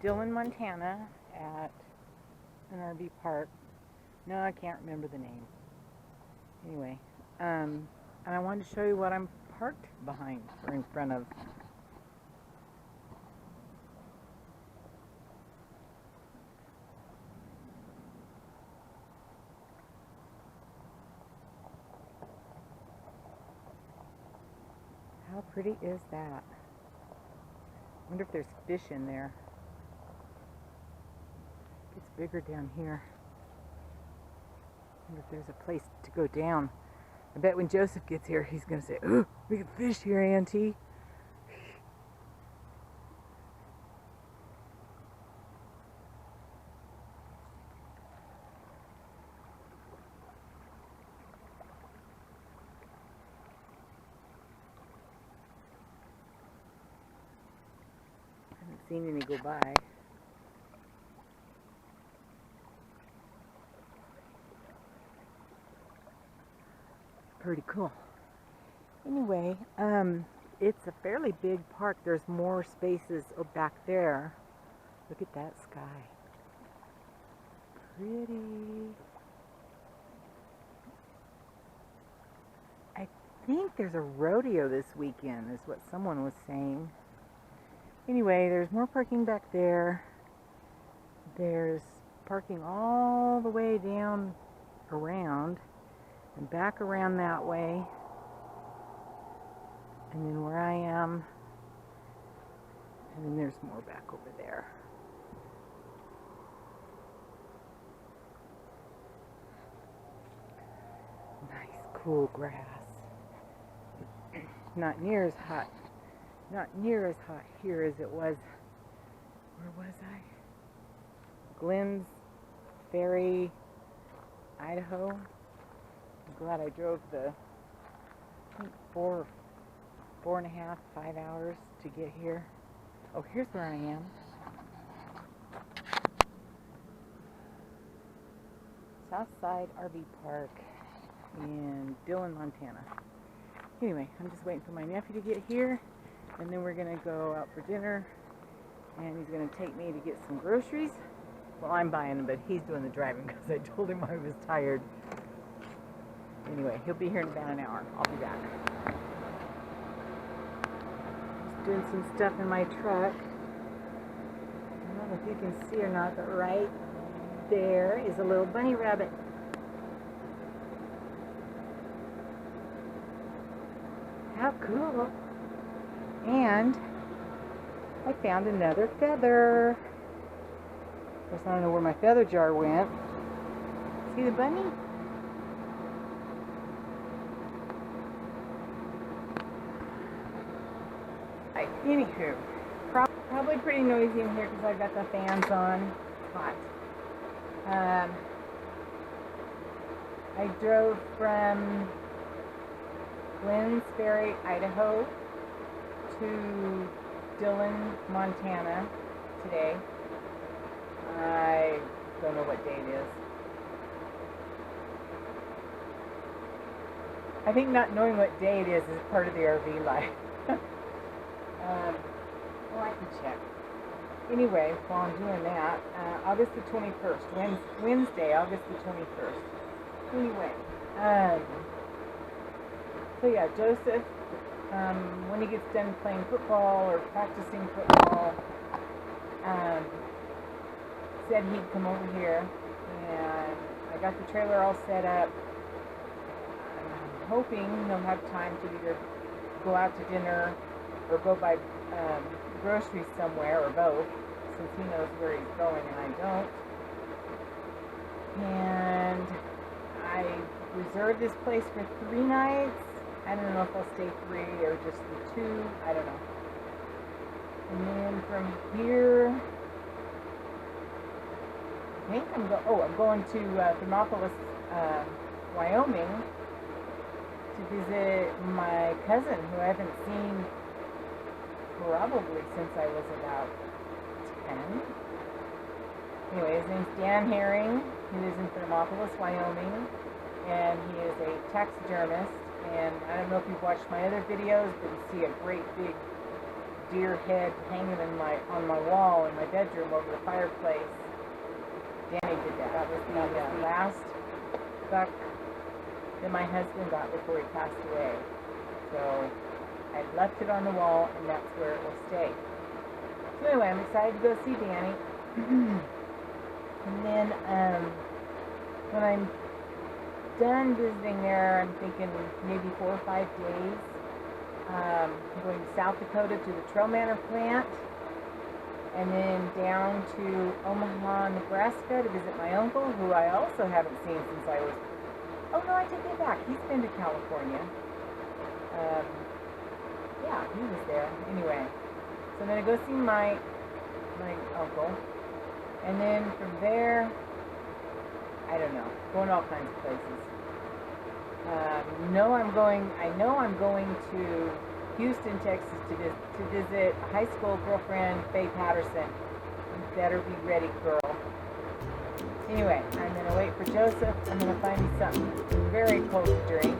Dillon, Montana at an RV park. No, I can't remember the name. Anyway, and I wanted to show you what I'm parked behind or in front of. How pretty is that? I wonder if there's fish in there. It's bigger down here. I wonder if there's a place to go down. I bet when Joseph gets here, he's going to say, "Oh, we got fish here, Auntie." I haven't seen any go by. Pretty cool. Anyway, it's a fairly big park. There's more spaces back there. Look at that sky. Pretty. I think there's a rodeo this weekend, is what someone was saying. Anyway, there's more parking back there. There's parking all the way down around and back around that way, and then where I am, and then there's more back over there. Nice cool grass. Not near as hot here as it was. Where was I? Glenn's Ferry, Idaho. I'm glad I drove the, I think, 4.5, 5 hours to get here. Oh, here's where I am. Southside RV Park in Dillon, Montana. Anyway, I'm just waiting for my nephew to get here, and then we're going to go out for dinner, and he's going to take me to get some groceries. Well, I'm buying them, but he's doing the driving because I told him I was tired. Anyway, he'll be here in about an hour. I'll be back. Just doing some stuff in my truck. I don't know if you can see or not, but right there is a little bunny rabbit. How cool. And I found another feather. Of course, I don't know where my feather jar went. See the bunny? Anywho, probably pretty noisy in here because I've got the fans on. It's hot. I drove from Glenn's Ferry, Idaho to Dillon, Montana today. I don't know what day it is. I think not knowing what day it is part of the RV life. Well, I can check. Anyway, while I'm doing that, August the 21st, Wednesday, August the 21st. Anyway, so yeah, Joseph, when he gets done playing football or practicing football, said he'd come over here, and I got the trailer all set up. I'm hoping he'll have time to either go out to dinner or go buy groceries somewhere, or both, since he knows where he's going and I don't. And I reserved this place for 3 nights. I don't know if I'll stay 3 or just the 2. I don't know. And then from here, I think I'm going to Thermopolis, Wyoming, to visit my cousin, who I haven't seen probably since I was about 10. Anyway, his name's Dan Herring. He lives in Thermopolis, Wyoming, and he is a taxidermist. And I don't know if you've watched my other videos, but you see a great big deer head hanging on my wall in my bedroom over the fireplace. Danny did that. That was the last buck that my husband got before he passed away. So I left it on the wall, and that's where it will stay. So anyway, I'm excited to go see Danny. And then when I'm done visiting there, I'm thinking maybe 4 or 5 days. I'm going to South Dakota to the TrailManor plant, and then down to Omaha, Nebraska to visit my uncle, who I also haven't seen since I was... Oh no, I take it back. He's been to California. Yeah, he was there. Anyway, so I'm going to go see my uncle, and then from there, I don't know, going all kinds of places. I know I'm going to Houston, Texas to visit high school girlfriend Faye Patterson. You better be ready, girl. Anyway, I'm going to wait for Joseph. I'm going to find me something very cold to drink.